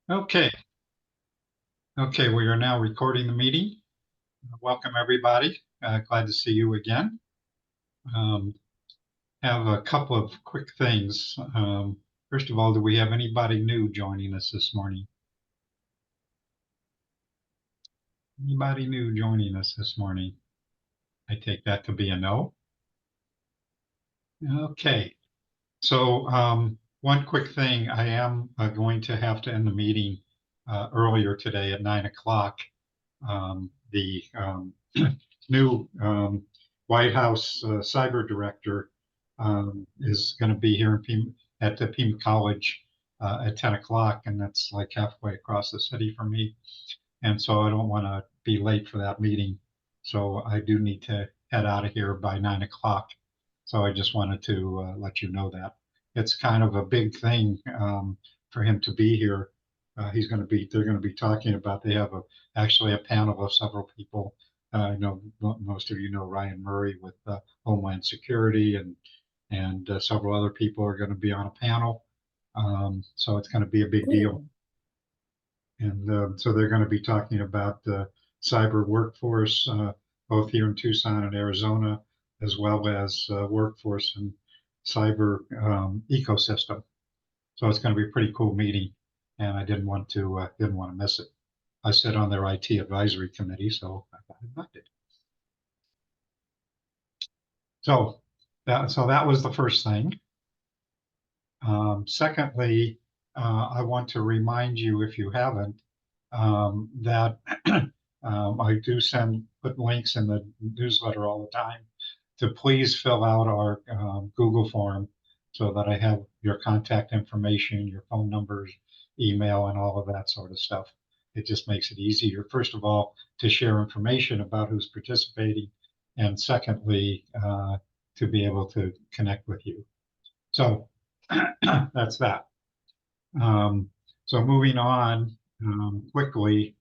Okay, we are now recording the meeting. Welcome, everybody. Glad to see you again. Um, have a couple of quick things. First of all, do we have anybody new joining us this morning? Anybody new joining us this morning? I take that to be a no. Okay, so one quick thing. I am going to have to end the meeting earlier today at 9 o'clock. The new White House cyber director is going to be here at the Pima College at 10 o'clock, and that's like halfway across the city for me. And so I don't want to be late for that meeting. So I do need to head out of here by 9 o'clock. So I just wanted to let you know that. It's kind of a big thing for him to be here. They're going to be talking about, they have actually a panel of several people. I know most of you know Ryan Murray with Homeland Security, and several other people are going to be on a panel. So it's going to be a big deal. And so they're going to be talking about the cyber workforce, both here in Tucson and Arizona, as well as workforce and cyber ecosystem. So it's going to be a pretty cool meeting, and I didn't want to miss it. I sit on their IT advisory committee, so I got invited. So that was the first thing. Secondly, I want to remind you, if you haven't, that I do put links in the newsletter all the time to please fill out our Google form so that I have your contact information, your phone numbers, email, and all of that sort of stuff. It just makes it easier, first of all, to share information about who's participating, and secondly, to be able to connect with you. So that's that. So moving on quickly,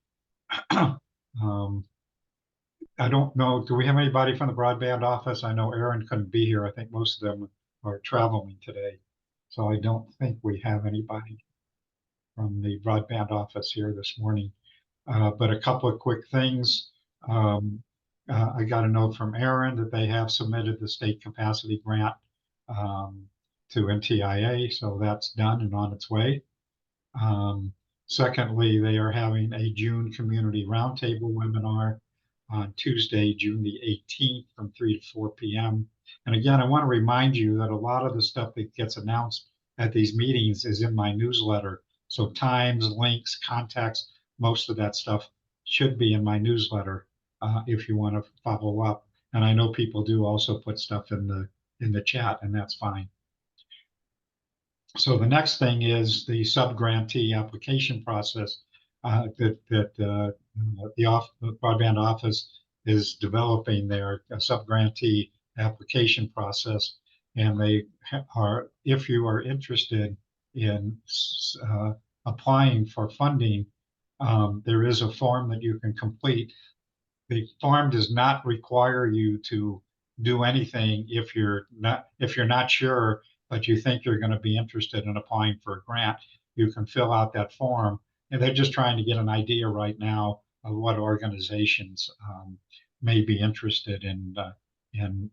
I don't know, do we have anybody from the broadband office? I know Aaron couldn't be here. I think most of them are traveling today. So I don't think we have anybody from the broadband office here this morning. But a couple of quick things. I got a note from Aaron that they have submitted the state capacity grant to NTIA, so that's done and on its way. Secondly, they are having a June Community Roundtable webinar on Tuesday, June the 18th from 3 to 4 p.m. And again, I want to remind you that a lot of the stuff that gets announced at these meetings is in my newsletter. So times, links, contacts, most of that stuff should be in my newsletter if you want to follow up. And I know people do also put stuff in the chat, and that's fine. So the next thing is the sub-grantee application process that the broadband office is developing their sub-grantee application process. And they are, if you are interested in applying for funding, there is a form that you can complete. The form does not require you to do anything if you're not sure, but you think you're going to be interested in applying for a grant. You can fill out that form, and they're just trying to get an idea right now of what organizations may be interested in in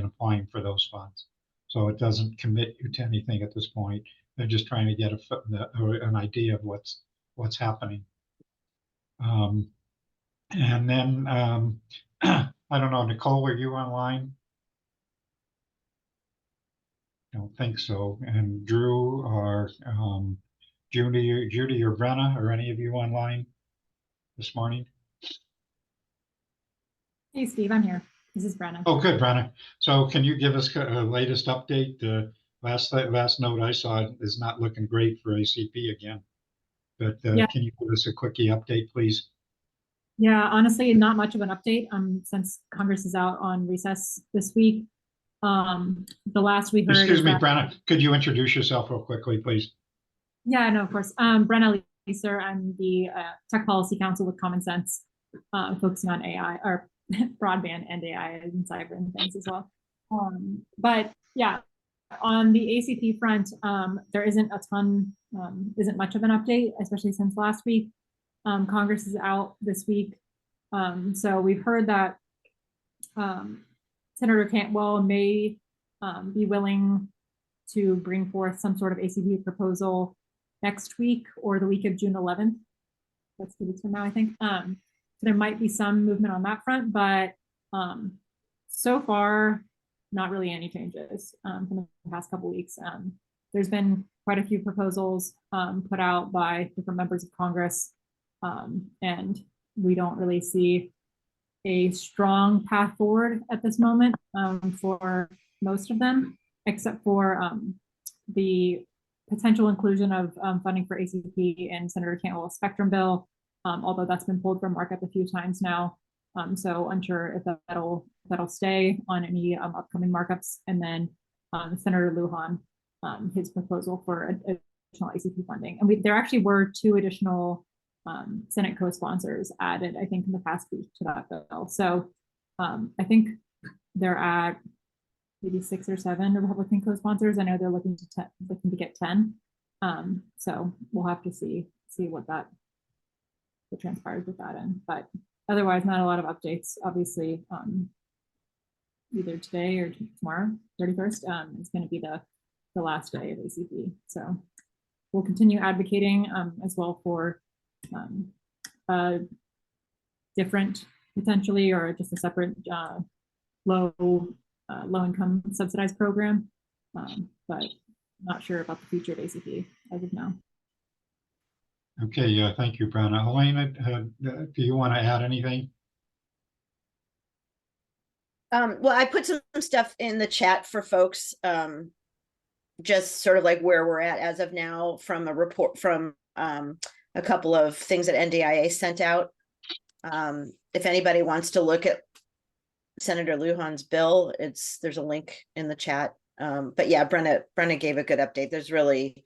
applying for those funds. So it doesn't commit you to anything at this point. They're just trying to get an idea of what's happening. And then I don't know, Nicole, are you online? I don't think so. And Drew or Judy or Brenna, are any of you online this morning? Hey, Steve, I'm here. This is Brenna. Oh, good, Brenna. So can you give us a latest update? The last note I saw is not looking great for ACP again. But Yeah. Can you give us a quickie update, please? Yeah, honestly, not much of an update since Congress is out on recess this week. The last we heard. Excuse me, Brenna, could you introduce yourself real quickly, please? Yeah, no, of course. Brenna Leeser, I'm the Tech Policy Council with Common Sense, focusing on AI or broadband and AI and cyber and things as well. But yeah, on the ACP front, there isn't isn't much of an update, especially since last week. Congress is out this week. So we've heard that Senator Cantwell may be willing to bring forth some sort of ACP proposal next week or the week of June 11th. That's 2 weeks from now, I think. So there might be some movement on that front, but so far, not really any changes from the past couple weeks. There's been quite a few proposals put out by different members of Congress, and we don't really see a strong path forward at this moment for most of them, except for the potential inclusion of funding for ACP in Senator Cantwell's spectrum bill, although that's been pulled from markup a few times now. So unsure if that'll stay on any upcoming markups. And then Senator Lujan, his proposal for additional ACP funding. And there actually were 2 additional Senate co-sponsors added, I think, in the past week to that bill. So I think they're at maybe 6 or 7 Republican co-sponsors. I know they're looking to get 10. So we'll have to see what transpires with that end. But otherwise, not a lot of updates. Obviously, either today or tomorrow, 31st, is going to be the last day of ACP. So we'll continue advocating as well for different potentially, or just a separate low income subsidized program, but not sure about the future of ACP as of now. Okay, thank you, Brenna. Elena, do you want to add anything? Well, I put some stuff in the chat for folks, just sort of like where we're at as of now from a report from a couple of things that NDIA sent out. If anybody wants to look at Senator Lujan's bill, there's a link in the chat. But yeah, Brenna gave a good update. There's really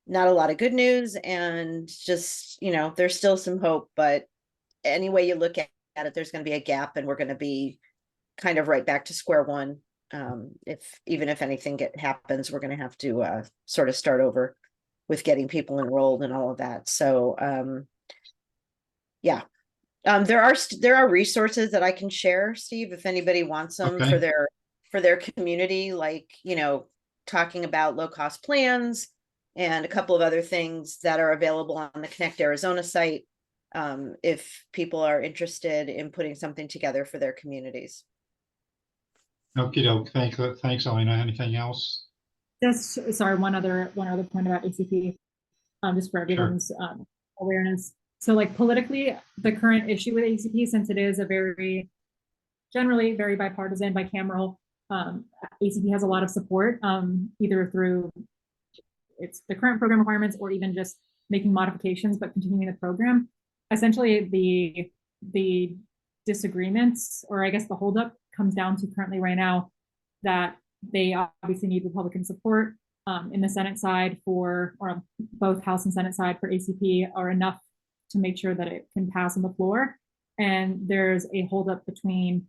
not a lot of good news, and just, there's still some hope, but any way you look at it, there's going to be a gap, and we're going to be kind of right back to square one. Even if anything happens, we're going to have to sort of start over with getting people enrolled and all of that. So yeah, there are resources that I can share, Steve, if anybody wants them. Okay. for their community, like, talking about low-cost plans and a couple of other things that are available on the Connect Arizona site, if people are interested in putting something together for their communities. Okie doke. Thanks, Elena. Anything else? Just sorry, one other point about ACP, just for everyone's awareness. So, like, politically, the current issue with ACP, since it is a generally very bipartisan, bicameral, ACP has a lot of support, either through the current program requirements or even just making modifications but continuing the program. Essentially, the disagreements, or I guess the holdup, comes down to currently right now that they obviously need Republican support in the Senate side or both House and Senate side for ACP are enough to make sure that it can pass on the floor. And there's a holdup between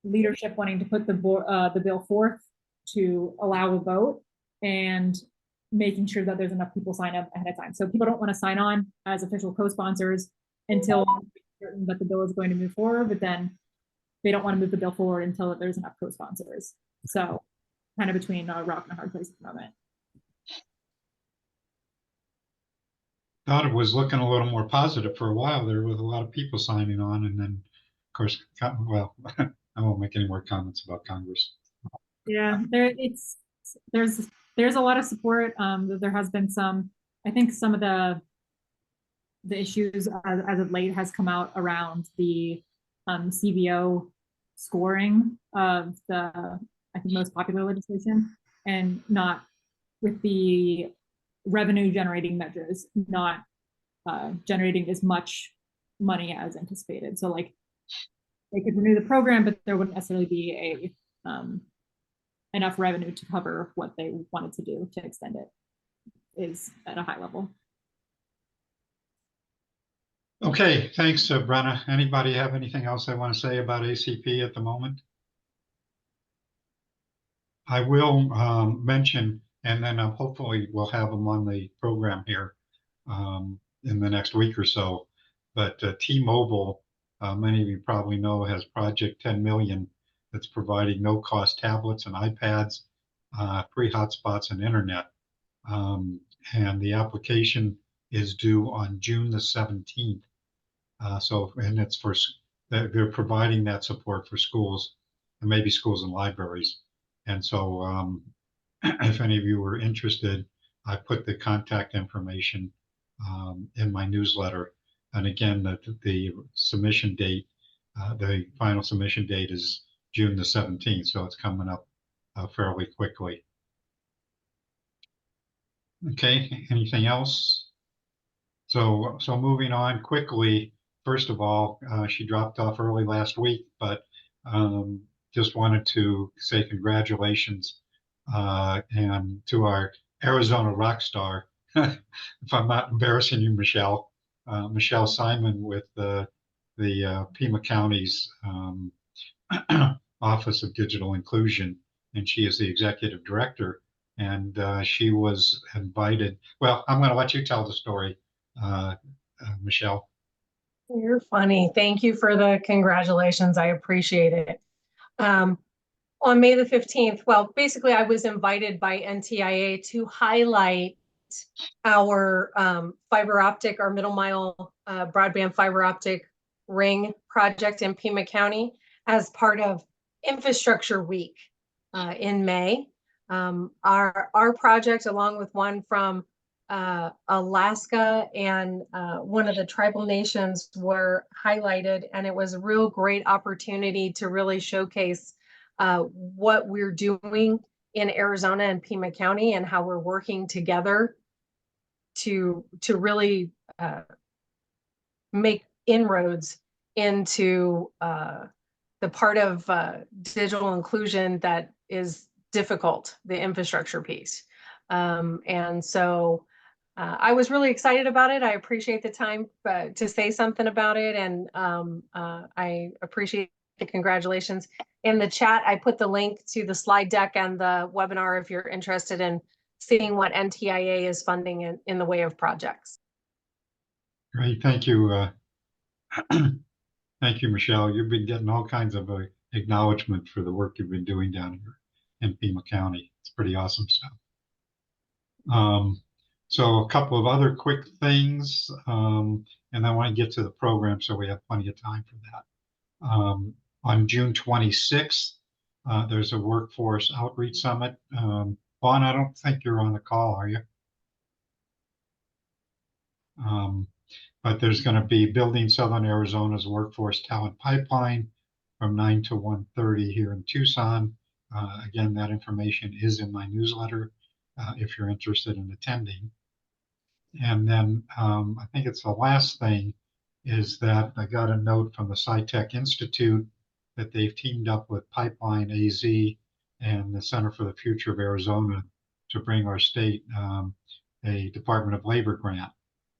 leadership wanting to put the bill forth to allow a vote and making sure that there's enough people sign up ahead of time. So people don't want to sign on as official co-sponsors until certain that the bill is going to move forward, but then they don't want to move the bill forward until there's enough co-sponsors. So kind of between a rock and a hard place at the moment. Thought it was looking a little more positive for a while there, with a lot of people signing on, and then, of course, well, I won't make any more comments about Congress. Yeah, there's a lot of support. There has been some, I think some of the issues as of late has come out around the CBO scoring of the, I think, most popular legislation, and not with the revenue generating measures, not generating as much money as anticipated. So, like, they could renew the program, but there wouldn't necessarily be enough revenue to cover what they wanted to do to extend it, is at a high level. Okay, thanks, Brenna. Anybody have anything else they want to say about ACP at the moment? I will mention, and then hopefully we'll have them on the program here in the next week or so. But T-Mobile, many of you probably know, has Project 10 Million that's providing no-cost tablets and iPads, free hotspots, and internet. And the application is due on June the 17th. And it's for, they're providing that support for schools and maybe schools and libraries. And so if any of you were interested, I put the contact information in my newsletter. And again, the submission date, the final submission date is June the 17th. So it's coming up fairly quickly. Okay, anything else? So moving on quickly, first of all, she dropped off early last week, but just wanted to say congratulations and to our Arizona rock star, if I'm not embarrassing you, Michelle, Michelle Simon with the Pima County's Office of Digital Inclusion, and she is the executive director. And she was invited. Well, I'm going to let you tell the story, Michelle. You're funny. Thank you for the congratulations. I appreciate it. On May the 15th, well, basically I was invited by NTIA to highlight our fiber optic, our middle mile broadband fiber optic ring project in Pima County as part of Infrastructure Week in May. Our project, along with one from Alaska and one of the tribal nations, were highlighted, and it was a real great opportunity to really showcase what we're doing in Arizona and Pima County and how we're working together to really make inroads into the part of digital inclusion that is difficult, the infrastructure piece. And so I was really excited about it. I appreciate the time to say something about it. And I appreciate the congratulations. In the chat, I put the link to the slide deck and the webinar if you're interested in seeing what NTIA is funding in the way of projects. Great, thank you. Thank you, Michelle. You've been getting all kinds of acknowledgement for the work you've been doing down here in Pima County. It's pretty awesome stuff. So a couple of other quick things, and I want to get to the program so we have plenty of time for that. On June 26th, there's a workforce outreach summit. Vaughn, I don't think you're on the call, are you? But there's going to be Building Southern Arizona's Workforce Talent Pipeline from 9 to 1:30 here in Tucson. Again, that information is in my newsletter if you're interested in attending. And then I think it's the last thing is that I got a note from the SciTech Institute that they've teamed up with Pipeline AZ and the Center for the Future of Arizona to bring our state a Department of Labor grant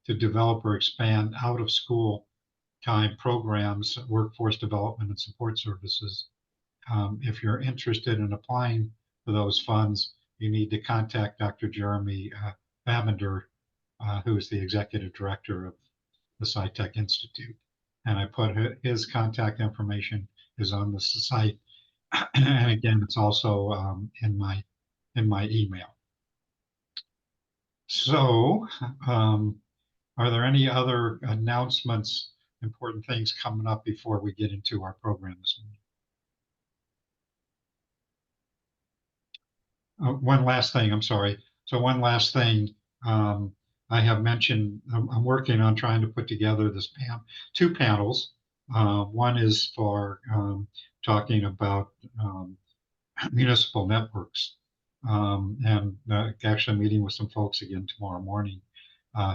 to develop or expand out of school time programs, workforce development and support services. If you're interested in applying for those funds, you need to contact Dr. Jeremy Bavender, who is the executive director of the SciTech Institute. And I put his contact information is on the site. And again, it's also in my email. So are there any other announcements, important things coming up before we get into our program this morning? One last thing, I'm sorry. So one last thing, I have mentioned, I'm working on trying to put together this two panels. One is for talking about municipal networks, and actually meeting with some folks again tomorrow morning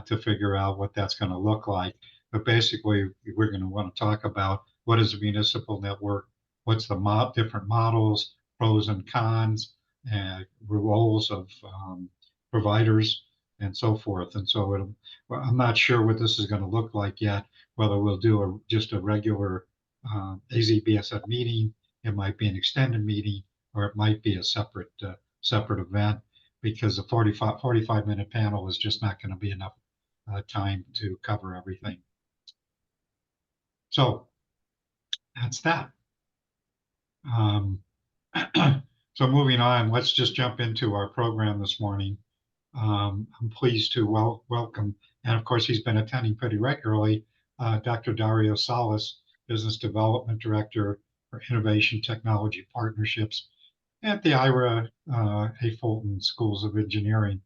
to figure out what that's going to look like. But basically, we're going to want to talk about what is a municipal network, what's the different models, pros and cons, and roles of providers, and so forth. And so I'm not sure what this is going to look like yet, whether we'll do just a regular AZBSN meeting, it might be an extended meeting, or it might be a separate event, because the 45-minute panel is just not going to be enough time to cover everything. So that's that. So moving on, let's just jump into our program this morning. I'm pleased to welcome, and of course he's been attending pretty regularly, Dr. Dario Salas, Business Development Director for Innovation Technology Partnerships at the Ira A. Fulton Schools of Engineering.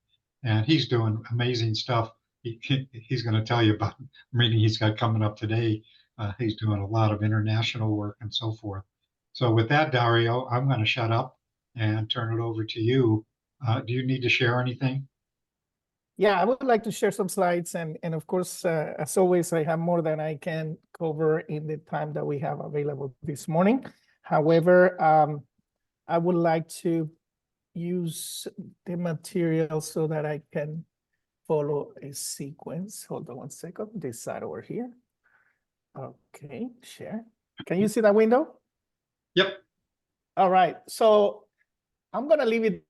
And he's doing amazing stuff. He's going to tell you about the meeting he's got coming up today. He's doing a lot of international work and so forth. So with that, Dario, I'm going to shut up and turn it over to you. Do you need to share anything? Yeah, I would like to share some slides, and of course, as always, I have more than I can cover in the time that we have available this morning. However, I would like to use the material so that I can follow a sequence. Hold on one second, this side over here. Okay, share. Can you see that window? Yep. All right, so I'm gonna leave it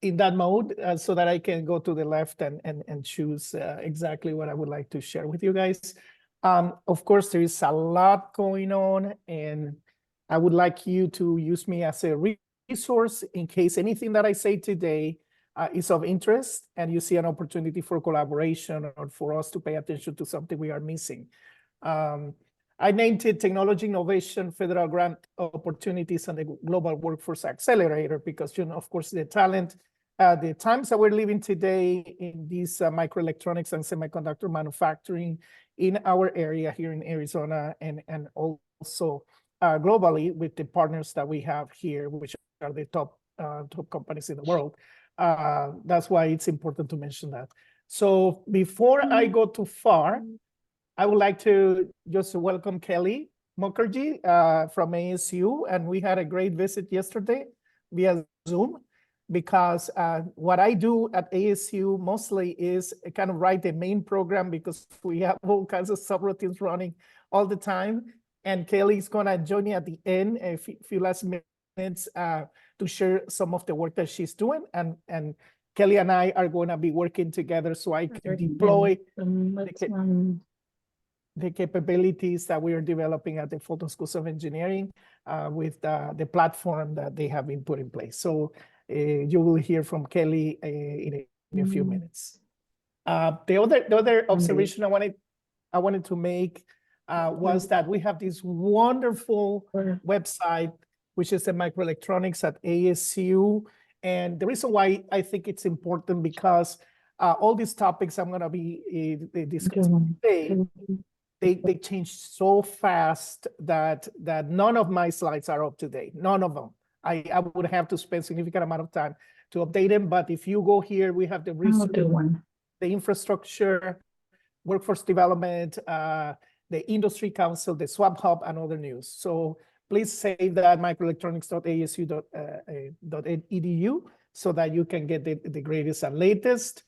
in that mode so that I can go to the left and choose exactly what I would like to share with you guys. Of course, there is a lot going on, and I would like you to use me as a resource in case anything that I say today is of interest and you see an opportunity for collaboration or for us to pay attention to something we are missing. I named it Technology Innovation Federal Grant Opportunities and the Global Workforce Accelerator because, you know, of course, the talent, the times that we're living today in these microelectronics and semiconductor manufacturing in our area here in Arizona and also globally with the partners that we have here, which are the top companies in the world. That's why it's important to mention that. So before I go too far, I would like to just welcome Kelly Mukherjee from ASU, and we had a great visit yesterday via Zoom because what I do at ASU mostly is kind of write the main program because we have all kinds of subroutines running all the time. And Kelly's gonna join me at the end, a few last minutes to share some of the work that she's doing. And Kelly and I are gonna be working together so I can deploy the capabilities that we are developing at the Fulton Schools of Engineering with the platform that they have been put in place. So you will hear from Kelly in a few minutes. The other observation I wanted to make was that we have this wonderful website, which is the Microelectronics at ASU. And the reason why I think it's important because all these topics I'm going to be discussing today, they change so fast that none of my slides are up to date. None of them. I would have to spend a significant amount of time to update them. But if you go here, we have the research, the infrastructure, workforce development, the industry council, the Swap Hub, and other news. So please save that microelectronics.asu.edu so that you can get the greatest and latest.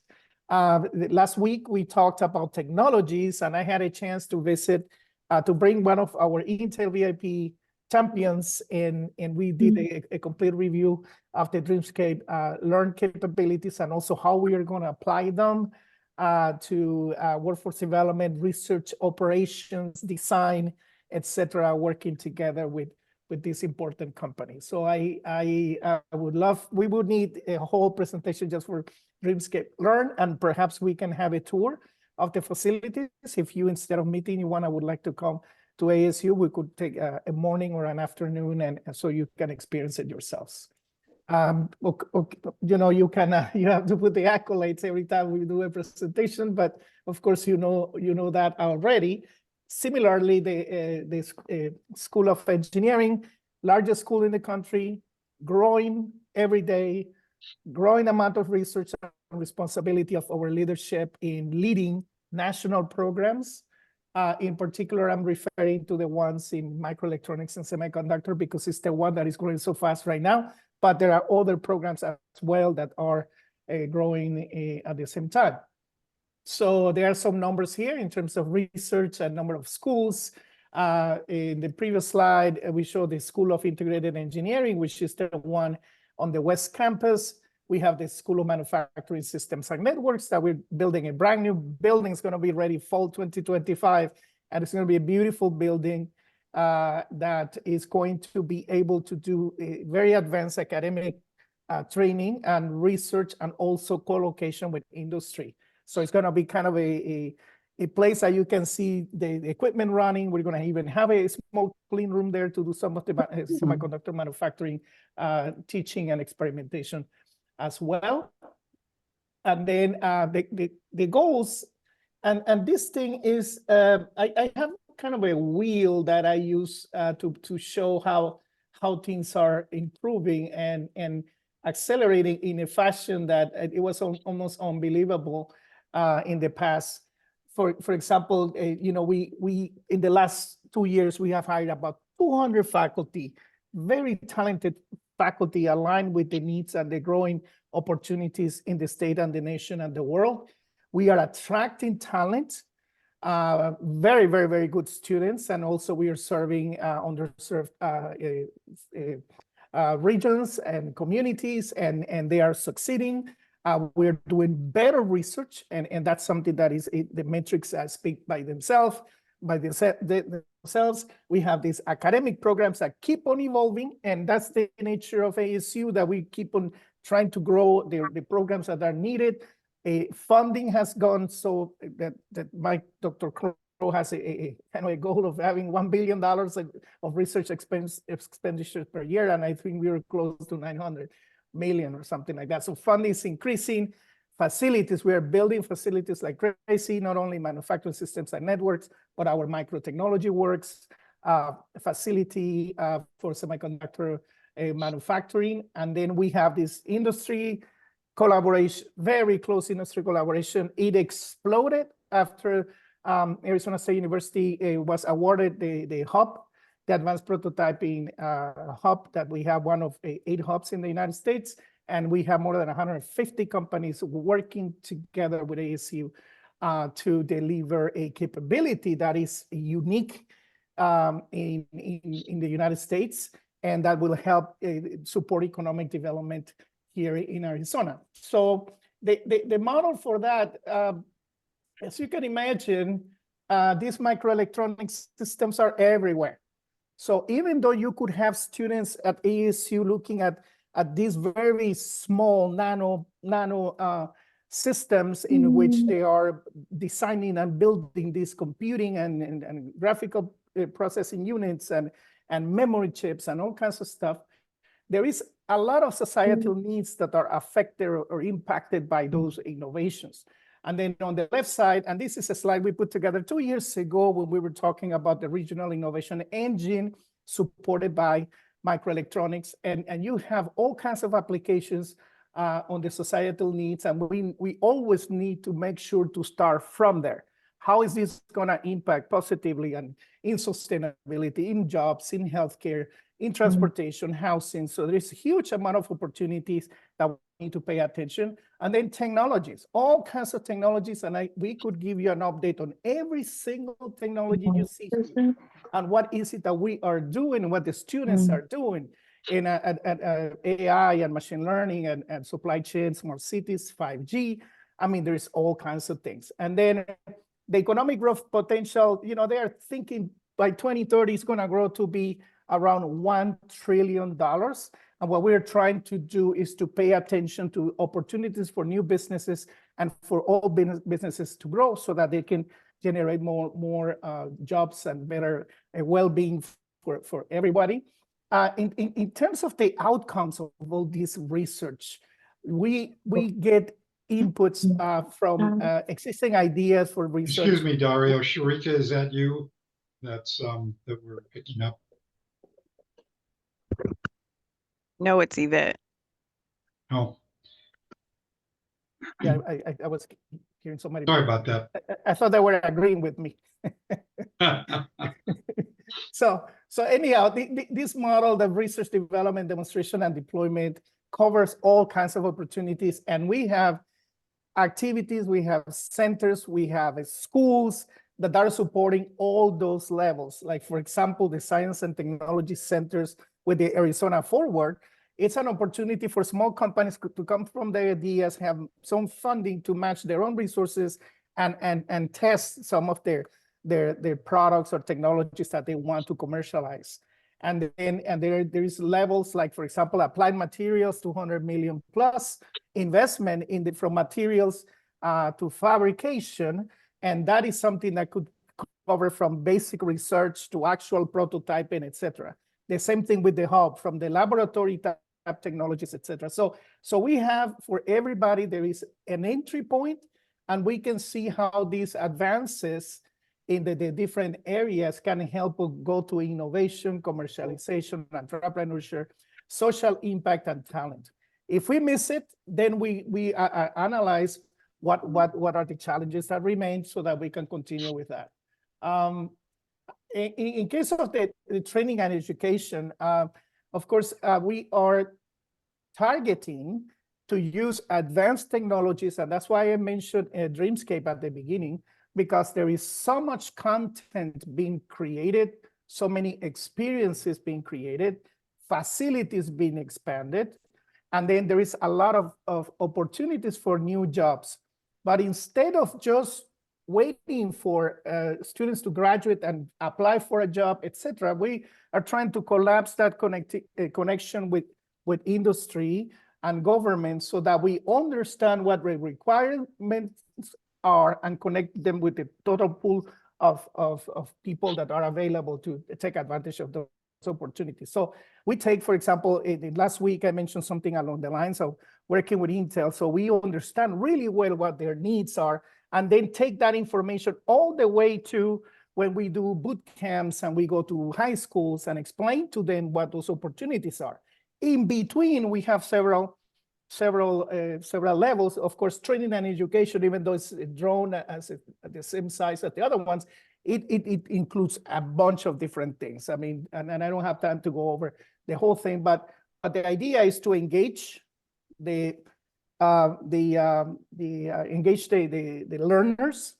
Last week, we talked about technologies, and I had a chance to visit, to bring one of our Intel VIP champions, and we did a complete review of the Dreamscape Learn capabilities and also how we are going to apply them to workforce development, research, operations, design, etc., working together with this important company. So I would love, we would need a whole presentation just for Dreamscape Learn, and perhaps we can have a tour of the facilities. If you, instead of meeting anyone, I would like to come to ASU, we could take a morning or an afternoon, and so you can experience it yourselves. You know, you can you have to put the accolades every time we do a presentation, but of course you know that already. Similarly, the School of Engineering, largest school in the country, growing every day, growing amount of research and responsibility of our leadership in leading national programs. In particular, I'm referring to the ones in microelectronics and semiconductor because it's the one that is growing so fast right now. But there are other programs as well that are growing at the same time. So there are some numbers here in terms of research and number of schools. In the previous slide, we showed the School of Integrated Engineering, which is the one on the West Campus. We have the School of Manufacturing Systems and Networks that we're building a brand new building. It's going to be ready fall 2025, and it's going to be a beautiful building that is going to be able to do a very advanced academic training and research, and also co-location with industry. So it's going to be kind of a place that you can see the equipment running. We're going to even have a small clean room there to do some of the semiconductor manufacturing teaching and experimentation as well. And then the goals, and this thing is, I have kind of a wheel that I use to show how things are improving and accelerating in a fashion that it was almost unbelievable in the past. For example, you know, we in the last 2 years, we have hired about 200 faculty, very talented faculty aligned with the needs and the growing opportunities in the state and the nation and the world. We are attracting talent, very, very, very good students, and also we are serving underserved regions and communities, and they are succeeding. We're doing better research, and that's something that is the metrics speak by themselves. We have these academic programs that keep on evolving, and that's the nature of ASU, that we keep on trying to grow the programs that are needed. Funding has gone so that Dr. Crow has a kind of a goal of having $1 billion of research expenditures per year, and I think we were close to 900 million or something like that. So funding is increasing. Facilities, we are building facilities like crazy, not only manufacturing systems and networks, but our microtechnology works, facility for semiconductor manufacturing. And then we have this industry collaboration, very close industry collaboration. It exploded after Arizona State University was awarded the hub, the advanced prototyping hub, that we have one of 8 hubs in the United States. And we have more than 150 companies working together with ASU to deliver a capability that is unique in the United States, and that will help support economic development here in Arizona. So the model for that, as you can imagine, these microelectronic systems are everywhere. So even though you could have students at ASU looking at these very small nano systems in which they are designing and building these computing and graphical processing units and memory chips and all kinds of stuff, there is a lot of societal needs that are affected or impacted by those innovations. And then on the left side, and this is a slide we put together 2 years ago when we were talking about the regional innovation engine supported by microelectronics, and you have all kinds of applications on the societal needs, and we always need to make sure to start from there. How is this going to impact positively and in sustainability, in jobs, in healthcare, in transportation, housing? So there's a huge amount of opportunities that we need to pay attention. And then technologies, all kinds of technologies, and we could give you an update on every single technology you see here, and what is it that we are doing, what the students are doing in AI and machine learning and supply chain, smart cities, 5G. I mean, there's all kinds of things. And then the economic growth potential, you know, they are thinking by 2030 it's going to grow to be around $1 trillion. And what we're trying to do is to pay attention to opportunities for new businesses and for all businesses to grow so that they can generate more jobs and better well-being for everybody. In terms of the outcomes of all this research, we get inputs from existing ideas for research. Excuse me, Dario. Sharika, is that you? That's that we're picking up. No, it's Yvette. Oh, Yeah, I was hearing somebody. sorry about that. I thought they were agreeing with me. So anyhow, this model, the research development, demonstration, and deployment covers all kinds of opportunities. And we have activities, we have centers, we have schools that are supporting all those levels. Like, for example, the Science and Technology Centers with the Arizona Forward. It's an opportunity for small companies to come from their ideas, have some funding to match their own resources, and test some of their products or technologies that they want to commercialize. And then there is levels like, for example, Applied Materials, 200 million plus investment from materials to fabrication. And that is something that could cover from basic research to actual prototyping, et cetera. The same thing with the hub, from the laboratory type technologies, et cetera. So we have, for everybody, there is an entry point, and we can see how these advances in the different areas can help go to innovation, commercialization, entrepreneurship, social impact, and talent. If we miss it, then we analyze what are the challenges that remain so that we can continue with that. In case of the training and education, of course, we are targeting to use advanced technologies, and that's why I mentioned Dreamscape at the beginning, because there is so much content being created, so many experiences being created, facilities being expanded, and then there is a lot of opportunities for new jobs. But instead of just waiting for students to graduate and apply for a job, etc., we are trying to collapse that connection with industry and government so that we understand what the requirements are and connect them with the total pool of people that are available to take advantage of those opportunities. So we take, for example, last week I mentioned something along the lines of working with Intel, so we understand really well what their needs are, and then take that information all the way to when we do boot camps and we go to high schools and explain to them what those opportunities are. In between, we have several levels. Of course, training and education, even though it's drawn as the same size as the other ones, it includes a bunch of different things. I mean, and I don't have time to go over the whole thing, but the idea is to engage the learners,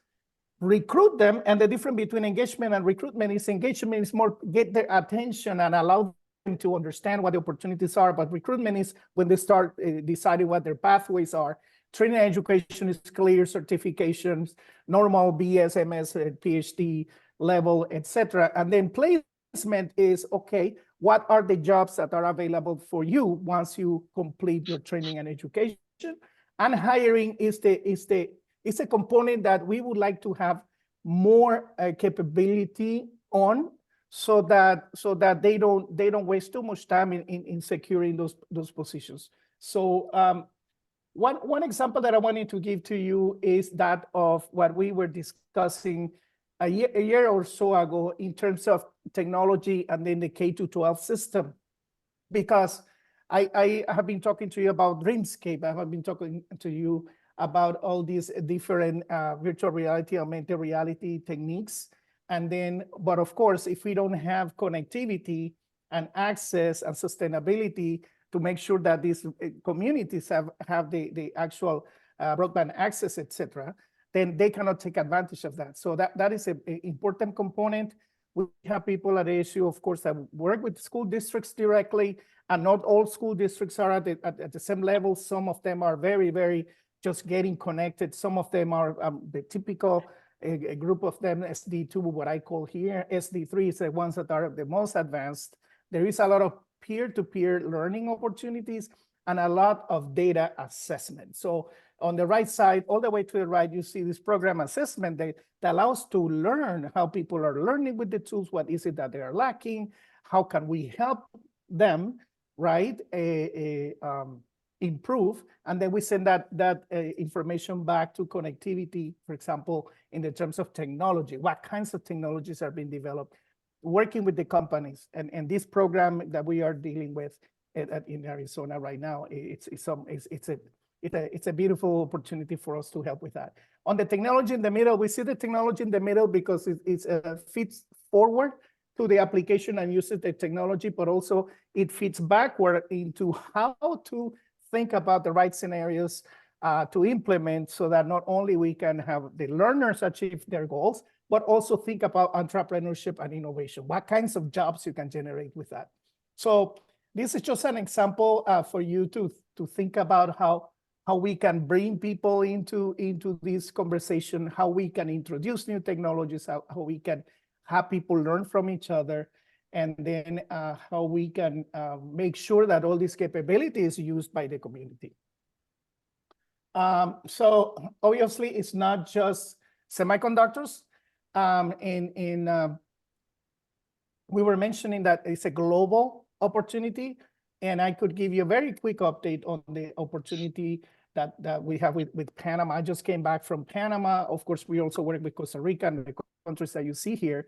recruit them, and the difference between engagement and recruitment is engagement is more get their attention and allow them to understand what the opportunities are, but recruitment is when they start deciding what their pathways are. Training and education is clear, certifications, normal BS, MS, PhD level, etc. And then placement is, okay, what are the jobs that are available for you once you complete your training and education? And hiring is a component that we would like to have more capability on, so that they don't waste too much time in securing those positions. So one example that I wanted to give to you is that of what we were discussing a year or so ago in terms of technology and then the K-12 system, because I have been talking to you about Dreamscape. I have been talking to you about all these different virtual reality, augmented reality techniques. And then, but of course, if we don't have connectivity and access and sustainability to make sure that these communities have the actual broadband access, etc., then they cannot take advantage of that. So that is an important component. We have people at ASU, of course, that work with school districts directly, and not all school districts are at the same level. Some of them are very, very just getting connected. Some of them are the typical a group of them, SD2, what I call here. SD3 is the ones that are the most advanced. There is a lot of peer-to-peer learning opportunities and a lot of data assessment. So on the right side, all the way to the right, you see this program assessment that allows to learn how people are learning with the tools. What is it that they are lacking? How can we help them, right? Improve, and then we send that information back to connectivity, for example, in the terms of technology. What kinds of technologies are being developed? Working with the companies, and this program that we are dealing with in Arizona right now, it's a beautiful opportunity for us to help with that. On the technology in the middle, we see the technology in the middle because it fits forward to the application and uses the technology, but also it fits backward into how to think about the right scenarios to implement so that not only we can have the learners achieve their goals, but also think about entrepreneurship and innovation. What kinds of jobs you can generate with that? So this is just an example for you to think about how we can bring people into this conversation, how we can introduce new technologies, how we can have people learn from each other, and then how we can make sure that all this capability is used by the community. So obviously, it's not just semiconductors. We were mentioning that it's a global opportunity, and I could give you a very quick update on the opportunity that we have with Panama. I just came back from Panama. Of course, we also work with Costa Rica and the countries that you see here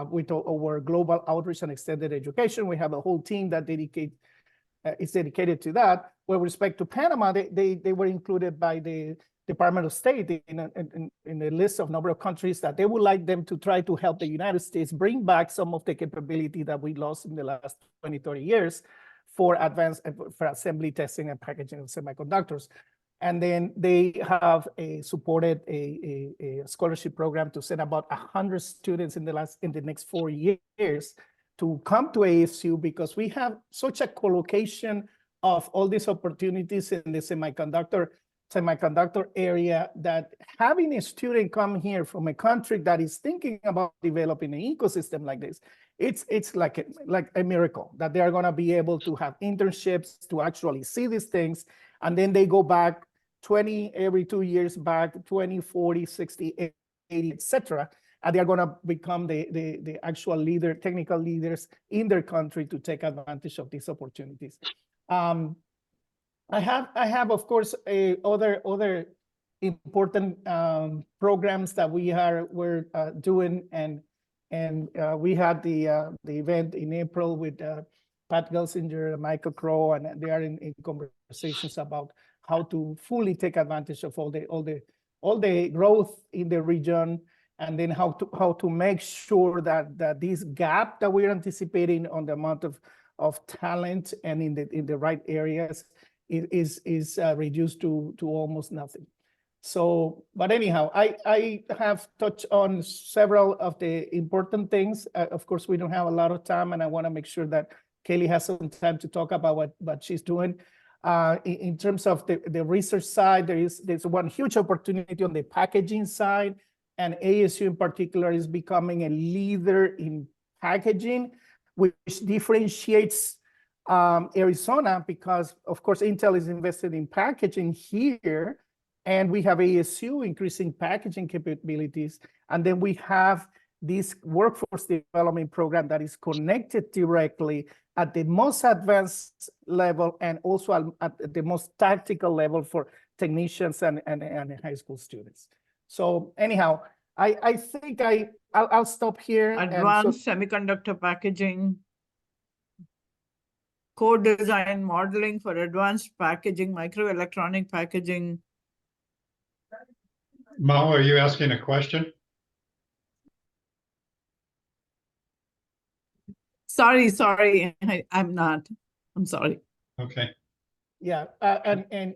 with our global outreach and extended education. We have a whole team that is dedicated to that. With respect to Panama, they were included by the Department of State in a list of number of countries that they would like them to try to help the United States bring back some of the capability that we lost in the last 20, 30 years for assembly, testing, and packaging of semiconductors. And then they have supported a scholarship program to send about 100 students in the next 4 years to come to ASU, because we have such a collocation of all these opportunities in the semiconductor area, that having a student come here from a country that is thinking about developing an ecosystem like this, it's like a miracle that they are going to be able to have internships to actually see these things, and then they go back 20 every 2 years back, 20, 40, 60, 80, etc. And they are going to become the actual technical leaders in their country to take advantage of these opportunities. I have, of course, other important programs that we're doing, and we had the event in April with Pat Gelsinger, Michael Crow, and they are in conversations about how to fully take advantage of all the growth in the region, and then how to make sure that this gap that we're anticipating on the amount of talent and in the right areas is reduced to almost nothing. So, but anyhow, I have touched on several of the important things. Of course, we don't have a lot of time, and I want to make sure that Kaylee has some time to talk about what she's doing. In terms of the research side, there's one huge opportunity on the packaging side, and ASU in particular is becoming a leader in packaging, which differentiates Arizona, because of course Intel is invested in packaging here, and we have ASU increasing packaging capabilities, and then we have this workforce development program that is connected directly at the most advanced level and also at the most tactical level for technicians and high school students. So anyhow, I think I'll stop here. Advanced semiconductor packaging, code design, modeling for advanced packaging, microelectronic packaging. Mo, are you asking a question? Sorry, I'm not. I'm sorry. Okay. Yeah, and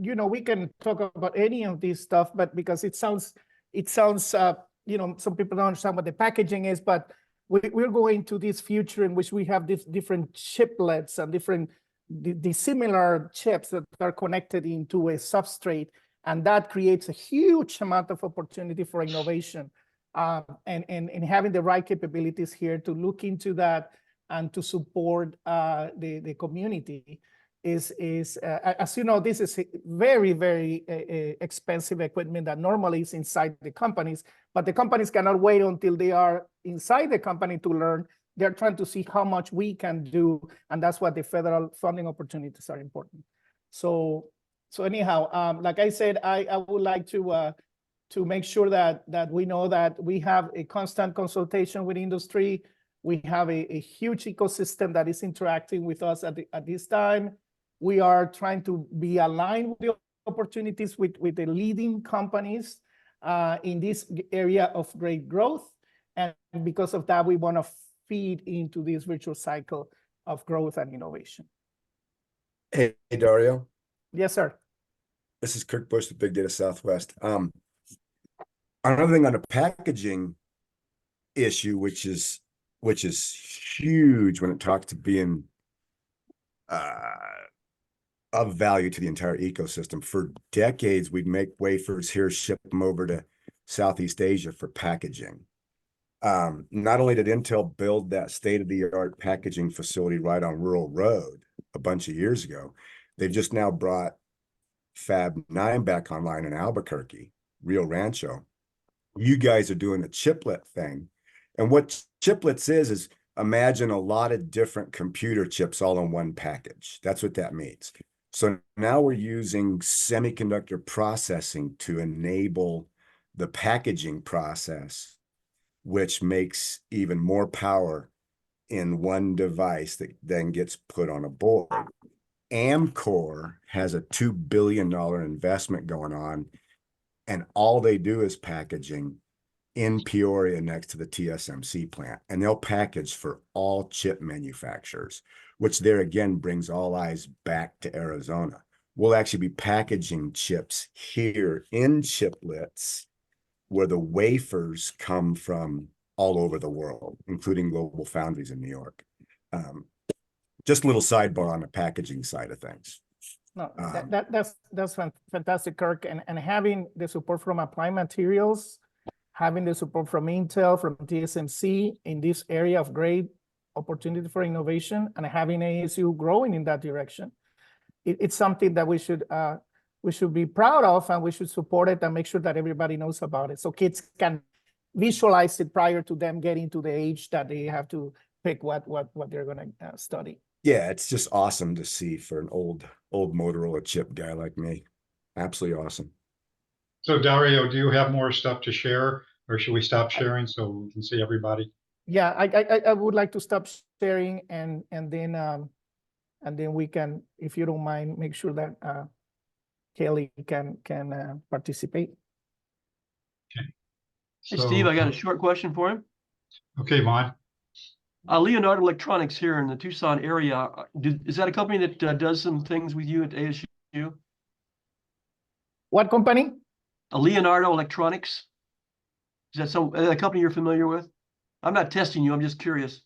you know, we can talk about any of this stuff, but because it sounds you know, some people don't understand what the packaging is, but we're going to this future in which we have these different chiplets and different the similar chips that are connected into a substrate, and that creates a huge amount of opportunity for innovation. And having the right capabilities here to look into that and to support the community is as you know, this is very, very expensive equipment that normally is inside the companies, but the companies cannot wait until they are inside the company to learn. They're trying to see how much we can do, and that's what the federal funding opportunities are important. So anyhow, like I said, I would like to make sure that we know that we have a constant consultation with industry. We have a huge ecosystem that is interacting with us at this time. We are trying to be aligned with the opportunities with the leading companies in this area of great growth. And because of that, we want to feed into this virtuous cycle of growth and innovation. Hey, Dario. Yes, sir. This is Kirk Bush with Big Data Southwest. Another thing on the packaging issue, which is huge when it talks to being of value to the entire ecosystem. For decades, we'd make wafers here, ship them over to Southeast Asia for packaging. Not only did Intel build that state-of-the-art packaging facility right on Rural Road a bunch of years ago, they've just now brought Fab 9 back online in Albuquerque, Rio Rancho. You guys are doing the chiplet thing. And what chiplets is imagine a lot of different computer chips all in one package. That's what that means. So now we're using semiconductor processing to enable the packaging process, which makes even more power in one device that then gets put on a board. Amcor has a $2 billion investment going on, and all they do is packaging in Peoria next to the TSMC plant. And they'll package for all chip manufacturers, which there again brings all eyes back to Arizona. We'll actually be packaging chips here in chiplets where the wafers come from all over the world, including Global Foundries in New York. Just a little sidebar on the packaging side of things. No, that's fantastic, Kirk. And having the support from Applied Materials, having the support from Intel, from TSMC in this area of great opportunity for innovation, and having ASU growing in that direction, it's something that we should be proud of, and we should support it and make sure that everybody knows about it, so kids can visualize it prior to them getting to the age that they have to pick what they're going to study. Yeah, it's just awesome to see for an old Motorola chip guy like me. Absolutely awesome. So Dario, do you have more stuff to share, or should we stop sharing so we can see everybody? Yeah, I would like to stop sharing and then we can, if you don't mind, make sure that Kelly can participate. Okay. Hey, Steve, I got a short question for him. Okay, Vaughn. Leonardo Electronics here in the Tucson area, is that a company that does some things with you at ASU? What company? Leonardo Electronics? Is that a company you're familiar with? I'm not testing you, I'm just curious.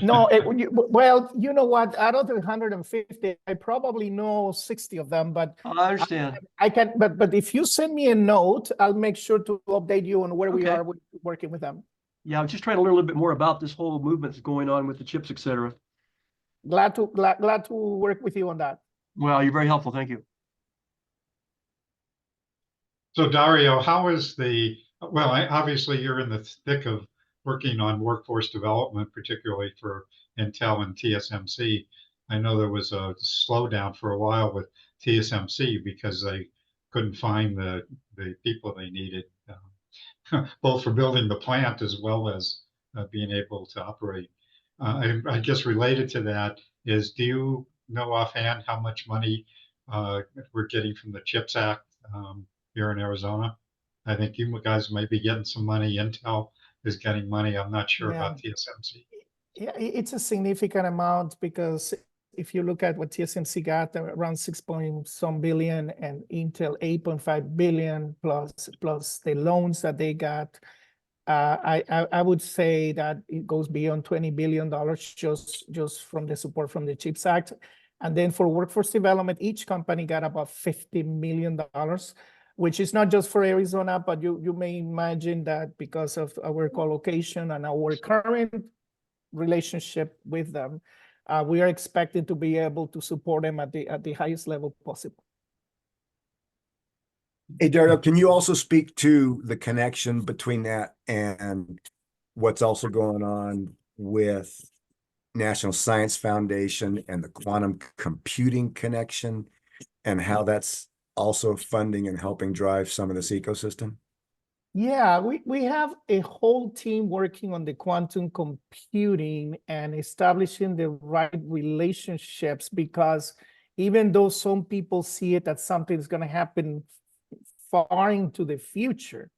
No, well, you know what? Out of the 150, I probably know 60 of them, but I understand. I can, but if you send me a note, I'll make sure to update you on where we are working with them. Yeah, I'm just trying to learn a little bit more about this whole movement that's going on with the chips, et cetera. Glad to work with you on that. Well, you're very helpful. Thank you. So Dario, how is obviously you're in the thick of working on workforce development, particularly for Intel and TSMC. I know there was a slowdown for a while with TSMC because they couldn't find the people they needed, both for building the plant as well as being able to operate. I guess related to that is, do you know offhand how much money we're getting from the CHIPS Act here in Arizona? I think you guys may be getting some money. Intel is getting money. I'm not sure about TSMC. Yeah, it's a significant amount, because if you look at what TSMC got, around 6 billion, and Intel 8.5 billion plus the loans that they got. I would say that it goes beyond $20 billion just from the support from the CHIPS Act. And then for workforce development, each company got about $50 million, which is not just for Arizona, but you may imagine that because of our co-location and our current relationship with them, we are expecting to be able to support them at the highest level possible. Hey, Dario, can you also speak to the connection between that and what's also going on with National Science Foundation and the quantum computing connection, and how that's also funding and helping drive some of this ecosystem? Yeah, we have a whole team working on the quantum computing and establishing the right relationships, because even though some people see it that something is going to happen far into the future,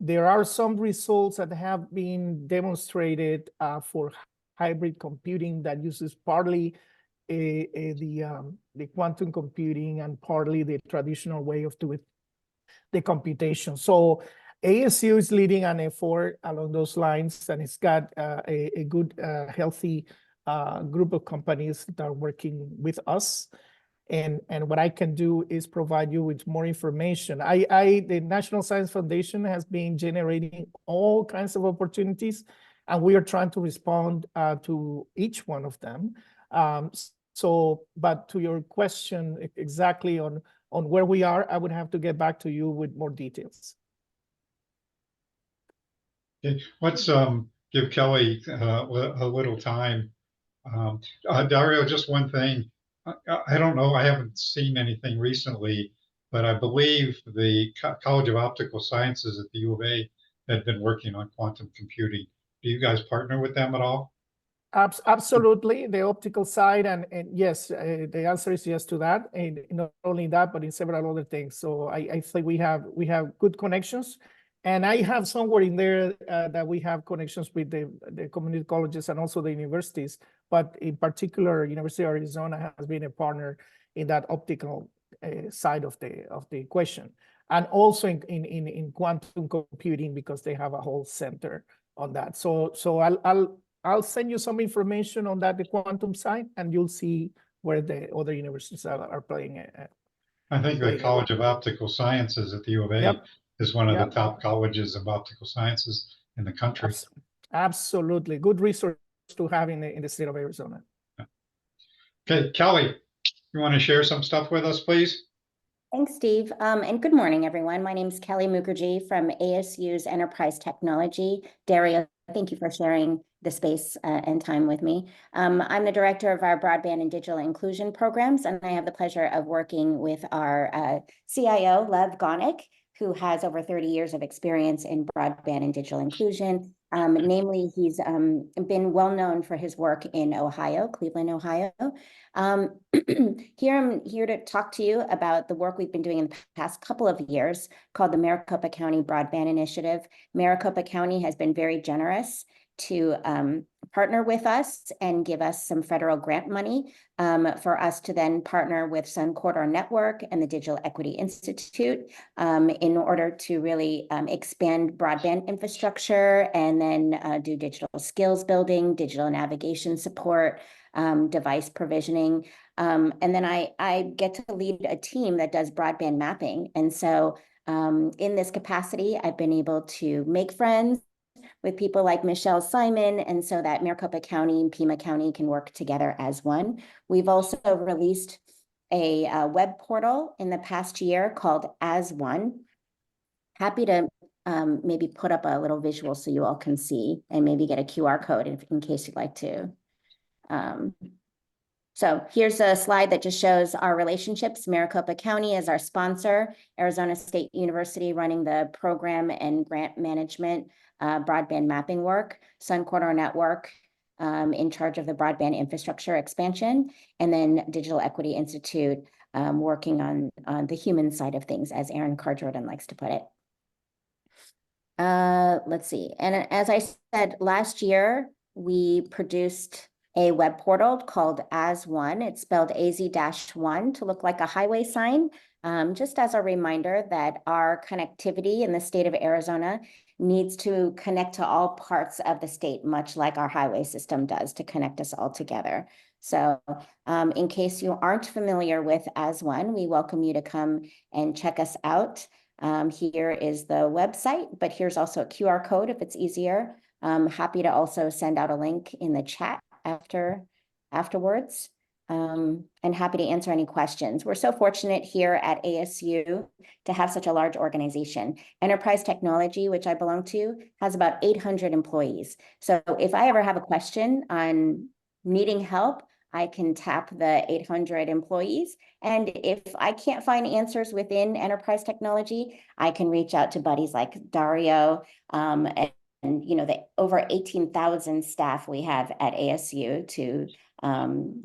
there are some results that have been demonstrated for hybrid computing that uses partly the quantum computing and partly the traditional way of doing the computation. So ASU is leading an effort along those lines, and it's got a good, healthy group of companies that are working with us. And what I can do is provide you with more information. The National Science Foundation has been generating all kinds of opportunities, and we are trying to respond to each one of them. But to your question exactly on where we are, I would have to get back to you with more details. Okay, let's give Kelly a little time. Dario, just one thing. I don't know, I haven't seen anything recently, but I believe the College of Optical Sciences at the U of A had been working on quantum computing. Do you guys partner with them at all? Absolutely, the optical side, and yes, the answer is yes to that. And not only that, but in several other things. So I think we have good connections, and I have somewhere in there that we have connections with the community colleges and also the universities. But in particular, University of Arizona has been a partner in that optical side of the equation, and also in quantum computing, because they have a whole center on that. So I'll send you some information on that, the quantum side, and you'll see where the other universities are playing. I think the College of Optical Sciences at the U of A is one of the top colleges of optical sciences in the country. Absolutely, good resource to have in the state of Arizona. Okay, Kelly, you want to share some stuff with us, please? Thanks, Steve. And good morning, everyone. My name is Kelly Mukherjee from ASU's Enterprise Technology. Dario, thank you for sharing the space and time with me. I'm the director of our broadband and digital inclusion programs, and I have the pleasure of working with our CIO, Lev Gonick, who has over 30 years of experience in broadband and digital inclusion. Namely, he's been well known for his work in Ohio, Cleveland, Ohio. Here I'm here to talk to you about the work we've been doing in the past couple of years called the Maricopa County Broadband Initiative. Maricopa County has been very generous to partner with us and give us some federal grant money for us to then partner with Sun Corridor Network and the Digital Equity Institute in order to really expand broadband infrastructure and then do digital skills building, digital navigation support, device provisioning. And then I get to lead a team that does broadband mapping. And so in this capacity, I've been able to make friends with people like Michelle Simon, and so that Maricopa County and Pima County can work together as one. We've also released a web portal in the past year called As One. Happy to maybe put up a little visual so you all can see, and maybe get a QR code in case you'd like to. So here's a slide that just shows our relationships. Maricopa County is our sponsor, Arizona State University running the program and grant management, broadband mapping work, Sun Corridor Network in charge of the broadband infrastructure expansion, and then Digital Equity Institute working on the human side of things, as Aaron Carr-Jordan likes to put it. Let's see. And as I said, last year, we produced a web portal called As One. It's spelled AZ-1 to look like a highway sign, just as a reminder that our connectivity in the state of Arizona needs to connect to all parts of the state, much like our highway system does to connect us all together. So in case you aren't familiar with As One, we welcome you to come and check us out. Here is the website, but here's also a QR code if it's easier. I'm happy to also send out a link in the chat afterwards, and happy to answer any questions. We're so fortunate here at ASU to have such a large organization. Enterprise Technology, which I belong to, has about 800 employees. So if I ever have a question on needing help, I can tap the 800 employees. And if I can't find answers within Enterprise Technology, I can reach out to buddies like Dario, and the over 18,000 staff we have at ASU to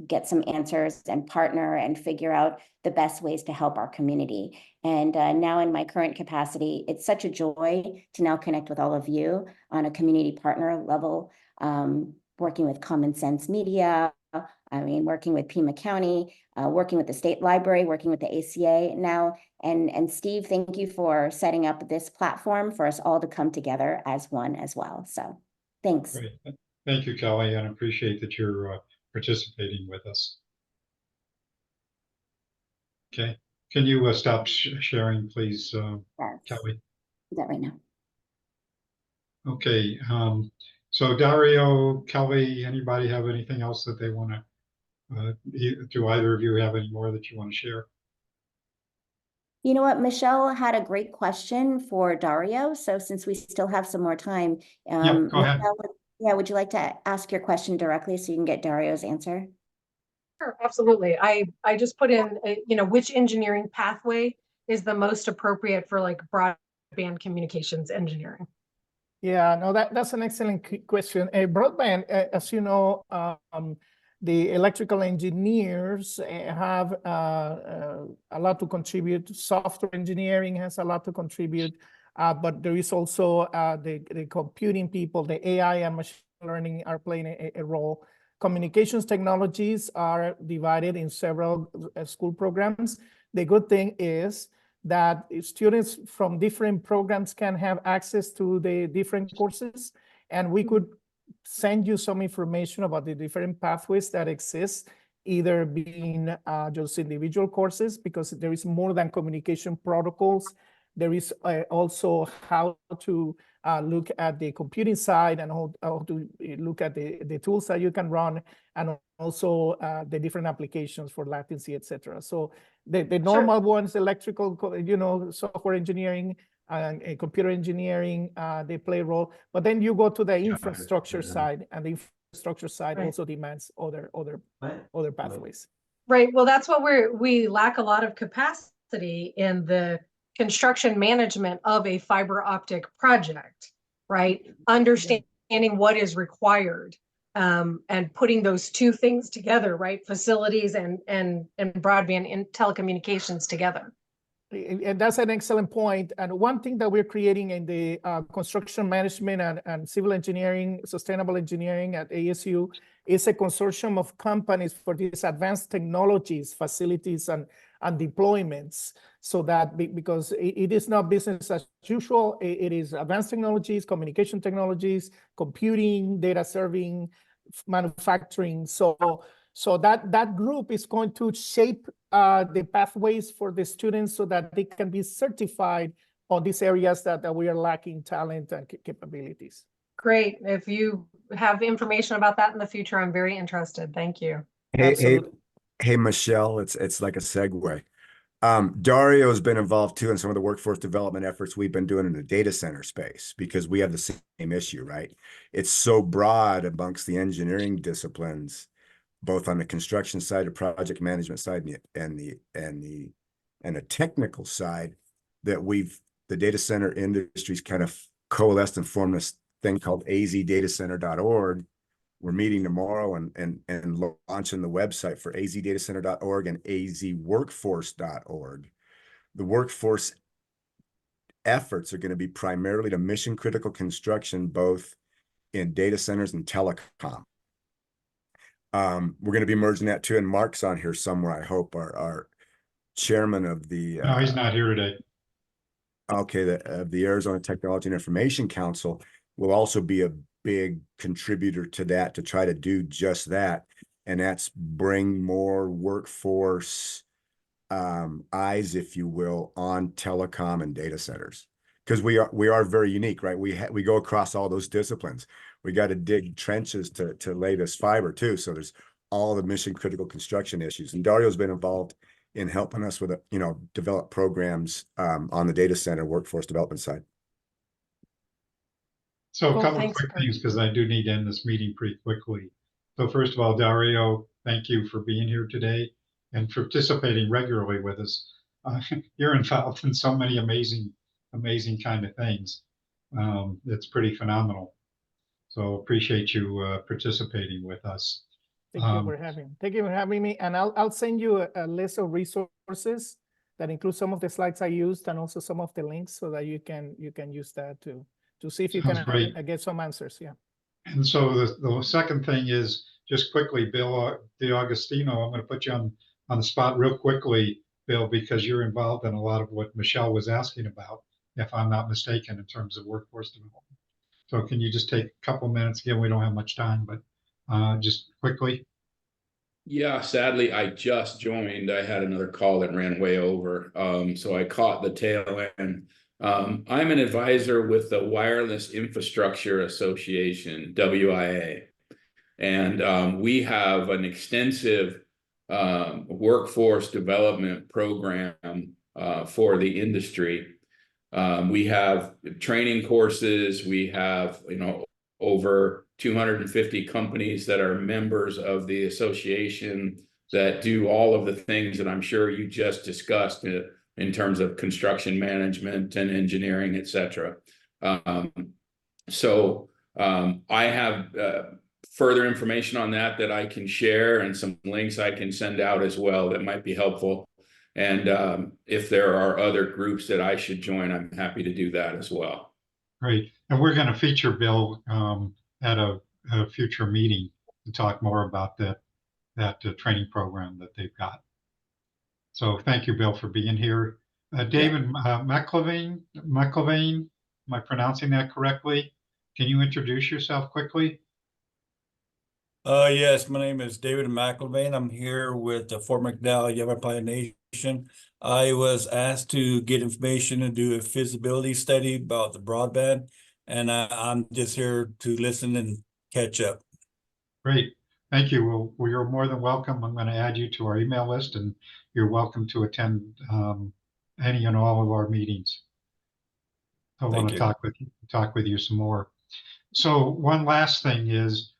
get some answers and partner and figure out the best ways to help our community. And now in my current capacity, it's such a joy to now connect with all of you on a community partner level, working with Common Sense Media, I mean, working with Pima County, working with the state library, working with the ACA now. And Steve, thank you for setting up this platform for us all to come together as one as well. So thanks. Great. Thank you, Kelly, and I appreciate that you're participating with us. Okay, can you stop sharing, please, Yes. Kelly? Do that right now. Okay, so Dario, Kelly, anybody have anything else that they want to, do either of you have any more that you want to share? You know what, Michelle had a great question for Dario. So since we still have some more time, Yeah, go ahead. Michelle, yeah, would you like to ask your question directly so you can get Dario's answer? Sure, absolutely. I just put in, you know, which engineering pathway is the most appropriate for like broadband communications engineering? Yeah, no, that's an excellent question. Broadband, as you know, the electrical engineers have a lot to contribute. Software engineering has a lot to contribute, but there is also the computing people, the AI and machine learning are playing a role. Communications technologies are divided in several school programs. The good thing is that students from different programs can have access to the different courses, and we could send you some information about the different pathways that exist, either being just individual courses, because there is more than communication protocols. There is also how to look at the computing side and how to look at the tools that you can run, and also the different applications for latency, etc. So the normal ones, electrical, you know, software engineering and computer engineering, they play a role. But then you go to the infrastructure side, and the infrastructure side also demands other pathways. Right. Well, that's what we lack a lot of capacity in the construction management of a fiber optic project, right? Understanding what is required, and putting those two things together, right? Facilities and broadband and telecommunications together. And that's an excellent point. And one thing that we're creating in the construction management and civil engineering, sustainable engineering at ASU is a consortium of companies for these advanced technologies, facilities, and deployments. So that because it is not business as usual, it is advanced technologies, communication technologies, computing, data serving, manufacturing. So that group is going to shape the pathways for the students so that they can be certified on these areas that we are lacking talent and capabilities. Great. If you have information about that in the future, I'm very interested. Thank you. Hey, Michelle, it's like a segue. Dario has been involved too in some of the workforce development efforts we've been doing in the data center space, because we have the same issue, right? It's so broad amongst the engineering disciplines, both on the construction side, the project management side, and the technical side, that the data center industry's kind of coalesced and formed this thing called AZBSN.org. We're meeting tomorrow and launching the website for AZBSN.org and AZWorkforce.org. The workforce efforts are going to be primarily to mission critical construction, both in data centers and telecom. We're going to be merging that too, and Mark's on here somewhere, I hope, our chairman of the No, he's not here today. Okay, the Arizona Technology and Information Council will also be a big contributor to that, to try to do just that, and that's bring more workforce eyes, if you will, on telecom and data centers, because we are very unique, right? We go across all those disciplines. We got to dig trenches to lay this fiber too. So there's all the mission critical construction issues, and Dario's been involved in helping us with develop programs on the data center workforce development side. So a couple of quick things, because I do need to end this meeting pretty quickly. So first of all, Dario, thank you for being here today and for participating regularly with us. You're involved in so many amazing kind of things. It's pretty phenomenal. So appreciate you participating with us. Thank you for having me. And I'll send you a list of resources that include some of the slides I used and also some of the links, so that you can use that to see if you can get some answers. Yeah. And so the second thing is, just quickly, Bill DiAugustino, I'm going to put you on the spot real quickly, Bill, because you're involved in a lot of what Michelle was asking about, if I'm not mistaken, in terms of workforce development. So can you just take a couple minutes? Again, we don't have much time, but just quickly. Yeah, sadly, I just joined. I had another call that ran way over. So I caught the tail end. I'm an advisor with the Wireless Infrastructure Association, WIA. And we have an extensive workforce development program for the industry. We have training courses. We have, over 250 companies that are members of the association that do all of the things that I'm sure you just discussed in terms of construction management and engineering, et cetera. I have further information on that I can share, and some links I can send out as well that might be helpful. And if there are other groups that I should join, I'm happy to do that as well. Great. And we're going to feature Bill at a future meeting to talk more about that training program that they've got. So thank you, Bill, for being here. David McIlvaine, am I pronouncing that correctly? Can you introduce yourself quickly? Yes, my name is David McIlvaine. I'm here with the Fort McDowell Yavapai Nation. I was asked to get information and do a feasibility study about the broadband, and I'm just here to listen and catch up. Great. Thank you. Well, you're more than welcome. I'm going to add you to our email list, and you're welcome to attend any and all of our meetings. I want to talk with you some more. So one last thing is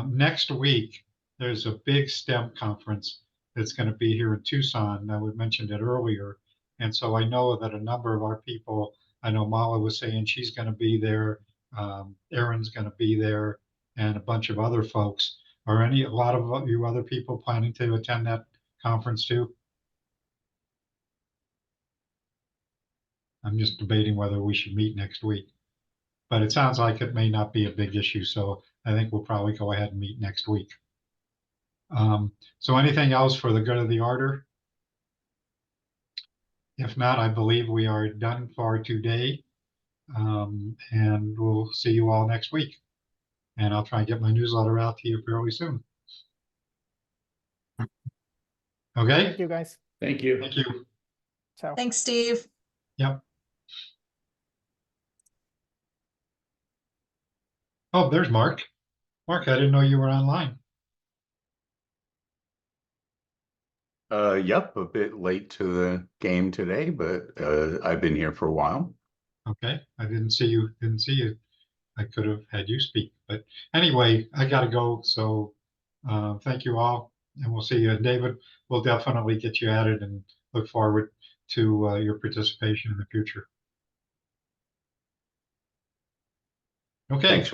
next week, there's a big STEM conference that's going to be here in Tucson. We mentioned it earlier. And so I know that a number of our people, I know Mala was saying she's going to be there. Aaron's going to be there, and a bunch of other folks. Are a lot of you other people planning to attend that conference too? I'm just debating whether we should meet next week, but it sounds like it may not be a big issue. So I think we'll probably go ahead and meet next week. So anything else for the good of the order? If not, I believe we are done for today. And we'll see you all next week. And I'll try and get my newsletter out to you fairly soon. Okay. Thank you, guys. Thank you. Thank you. Ciao. Thanks, Steve. Yep. Oh, there's Mark. Mark, I didn't know you were online. Yep, a bit late to the game today, but I've been here for a while. Okay, I didn't see you. I could have had you speak, but anyway, I gotta go. So thank you all, and we'll see you. And David, we'll definitely get you added and look forward to your participation in the future. Okay. Thanks.